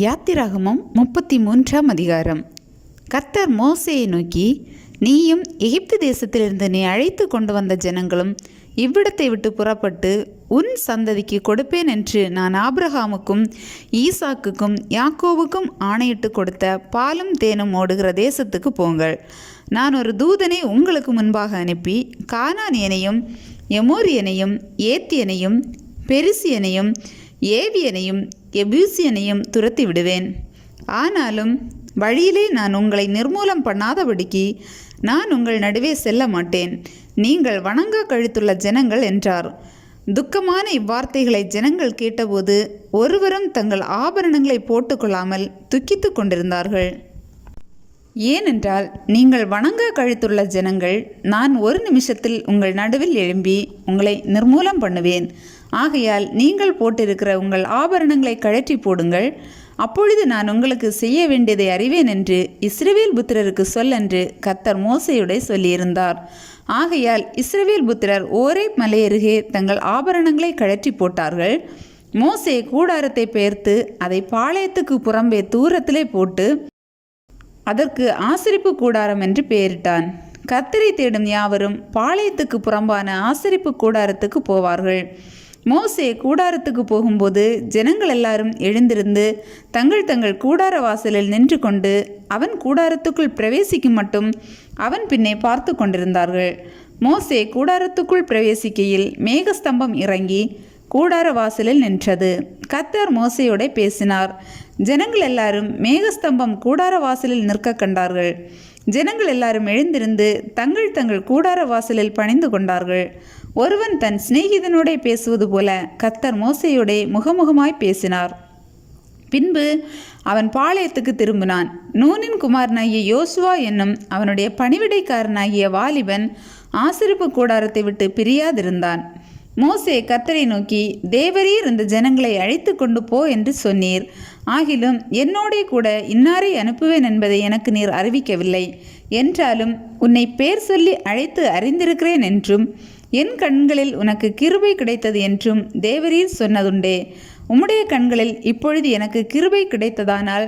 யாத்திராகமம் 33ஆம் அதிகாரம். கர்த்தர் மோசேயை நோக்கி, நீயும் எகிப்து தேசத்திலிருந்து நீ அழைத்து கொண்டு வந்த ஜனங்களும் இவ்விடத்தை விட்டு புறப்பட்டு உன் சந்ததிக்கு கொடுப்பேன் என்று நான் ஆபிரகாமுக்கும் ஈசாக்குக்கும் யாக்கோவுக்கும் ஆணையிட்டு கொடுத்த பாலும் தேனும் ஓடுகிற தேசத்துக்கு போங்கள். நான் ஒரு தூதனை உங்களுக்கு முன்பாக அனுப்பி கானானியனையும் எமோரியனையும் ஏத்தியனையும் பெரிசியனையும் ஏவியனையும் எபூசியனையும் துரத்தி விடுவேன். ஆனாலும் வழியிலே நான் உங்களை நிர்மூலம் பண்ணாதபடிக்கு நான் உங்கள் நடுவே செல்ல மாட்டேன். நீங்கள் வணங்கா கழுத்துள்ள ஜனங்கள் என்றார். துக்கமான இவ்வார்த்தைகளை ஜனங்கள் கேட்டபோது ஒருவரும் தங்கள் ஆபரணங்களை போட்டுக்கொள்ளாமல் துக்கித்து கொண்டிருந்தார்கள். ஏனென்றால் நீங்கள் வணங்கா கழுத்துள்ள ஜனங்கள், நான் ஒரு நிமிஷத்தில் உங்கள் நடுவில் எழும்பி உங்களை நிர்மூலம் பண்ணுவேன். ஆகையால் நீங்கள் போட்டிருக்கிற உங்கள் ஆபரணங்களை கழற்றி போடுங்கள். அப்பொழுது நான் உங்களுக்கு செய்ய வேண்டியதை அறிவேன் என்று இஸ்ரவேல் புத்திரருக்கு சொல்லென்று கர்த்தர் மோசேயுடைய சொல்லியிருந்தார். ஆகையால் இஸ்ரவேல் புத்திரர் ஓரேப் மலையருகே தங்கள் ஆபரணங்களை கழற்றி போட்டார்கள். மோசே கூடாரத்தை பெயர்த்து அதை பாளையத்துக்கு புறம்பே தூரத்திலே போட்டு அதற்கு ஆசரிப்பு கூடாரம் என்று பெயரிட்டான். கர்த்தரை தேடும் யாவரும் பாளையத்துக்கு புறம்பான ஆசரிப்பு கூடாரத்துக்கு போவார்கள். மோசே கூடாரத்துக்கு போகும்போது ஜனங்கள் எல்லாரும் எழுந்திருந்து தங்கள் தங்கள் கூடார வாசலில் நின்று கொண்டு அவன் கூடாரத்துக்குள் பிரவேசிக்கும் மட்டும் அவன் பின்னே பார்த்து கொண்டிருந்தார்கள். மோசே கூடாரத்துக்குள் பிரவேசிக்கையில் மேகஸ்தம்பம் இறங்கி கூடார வாசலில் நின்றது. கர்த்தர் மோசேயோட பேசினார். ஜனங்கள் எல்லாரும் மேகஸ்தம்பம் கூடார வாசலில் நிற்க கண்டார்கள். ஜனங்கள் எல்லாரும் எழுந்திருந்து தங்கள் தங்கள் கூடார வாசலில் பணிந்து கொண்டார்கள். ஒருவன் தன் சிநேகிதனோட பேசுவது போல கர்த்தர் மோசேயோட முகமுகமாய் பேசினார். பின்பு அவன் பாளையத்துக்கு திரும்பினான். நூனின் குமாரனாகிய யோசுவா என்னும் அவனுடைய பணிவிடைக்காரனாகிய வாலிபன் ஆசரிப்பு கூடாரத்தை விட்டு பிரியாதிருந்தான். மோசே கர்த்தரை நோக்கி, தேவரீர் இந்த ஜனங்களை அழைத்து கொண்டு போ என்று சொன்னீர். ஆகிலும் என்னோடே கூட இன்னாரை அனுப்புவேன் என்பதை எனக்கு நீர் அறிவிக்கவில்லை. என்றாலும் உன்னை பேர் சொல்லி அழைத்து அறிந்திருக்கிறேன் என்றும் என் கண்களில் உனக்கு கிருபை கிடைத்தது என்றும் தேவரீர் சொன்னதுண்டே. உம்முடைய கண்களில் இப்பொழுது எனக்கு கிருபை கிடைத்ததானால்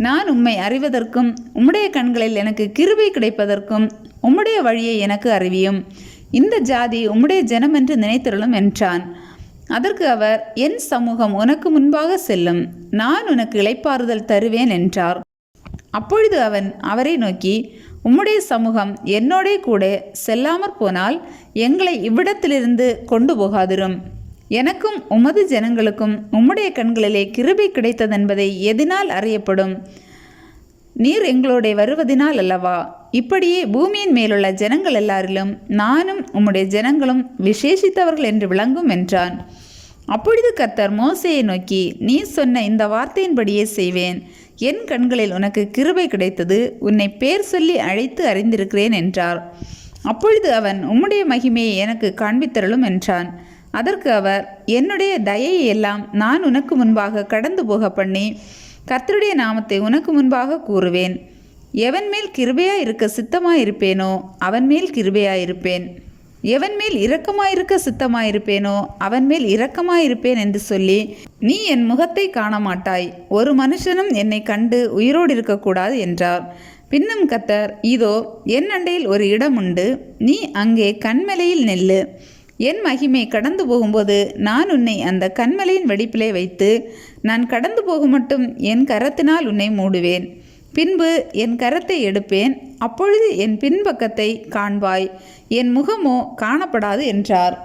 நான் உம்மை அறிவதற்கும் உம்முடைய கண்களில் எனக்கு கிருபை கிடைப்பதற்கும் உம்முடைய வழியை எனக்கு அறிவியும். இந்த ஜாதி உம்முடைய ஜனம் என்று நினைத்திருளும் என்றான். அதற்கு அவர், என் சமூகம் உனக்கு முன்பாக செல்லும், நான் உனக்கு இளைப்பாறுதல் தருவேன் என்றார். அப்பொழுது அவன் அவரை நோக்கி, உம்முடைய சமூகம் என்னோடே கூட செல்லாமற் போனால் எங்களை இவ்விடத்திலிருந்து கொண்டு போகாதிரும். எனக்கும் உமது ஜனங்களுக்கும் உம்முடைய கண்களிலே கிருபை கிடைத்ததென்பதை எதினால் அறியப்படும்? நீர் எங்களோட வருவதினால் அல்லவா? இப்படியே பூமியின் மேலுள்ள ஜனங்கள் எல்லாரிலும் நானும் உம்முடைய ஜனங்களும் விசேஷித்தவர்கள் என்று விளங்கும் என்றான். அப்பொழுது கர்த்தர் மோசேயை நோக்கி, நீ சொன்ன இந்த வார்த்தையின்படியே செய்வேன். என் கண்களில் உனக்கு கிருபை கிடைத்தது, உன்னை பேர் சொல்லி அழைத்து அறிந்திருக்கிறேன் என்றார். அப்பொழுது அவன், உம்முடைய மகிமையை எனக்கு காண்பித்தருளும் என்றான். அதற்கு அவர், என்னுடைய தயையை எல்லாம் நான் உனக்கு முன்பாக கடந்து போக பண்ணி கர்த்தருடைய நாமத்தை உனக்கு முன்பாக கூறுவேன். எவன் மேல் கிருபையாயிருக்க சித்தமாயிருப்பேனோ அவன் மேல் கிருபையாயிருப்பேன், எவன் மேல் இரக்கமாயிருக்க சித்தமாயிருப்பேனோ அவன் மேல் இரக்கமாயிருப்பேன் என்று சொல்லி நீ என் முகத்தை காண மாட்டாய். ஒரு மனுஷனும் என்னை கண்டு உயிரோடு இருக்கக்கூடாது என்றார். பின்னும் கர்த்தர், இதோ என் அண்டையில் ஒரு இடம் உண்டு, நீ அங்கே கன்மலையில் நெல்லு. என் மகிமை கடந்து போகும்போது நான் உன்னை அந்த கன்மலையின் வெடிப்பிலே வைத்து நான் கடந்து போகும் மட்டும் என் கரத்தினால் உன்னை மூடுவேன். பின்பு என் கரத்தை எடுப்பேன், அப்பொழுது என் பின்பக்கத்தை காண்பாய், என் முகமோ காணப்படாது என்றார்.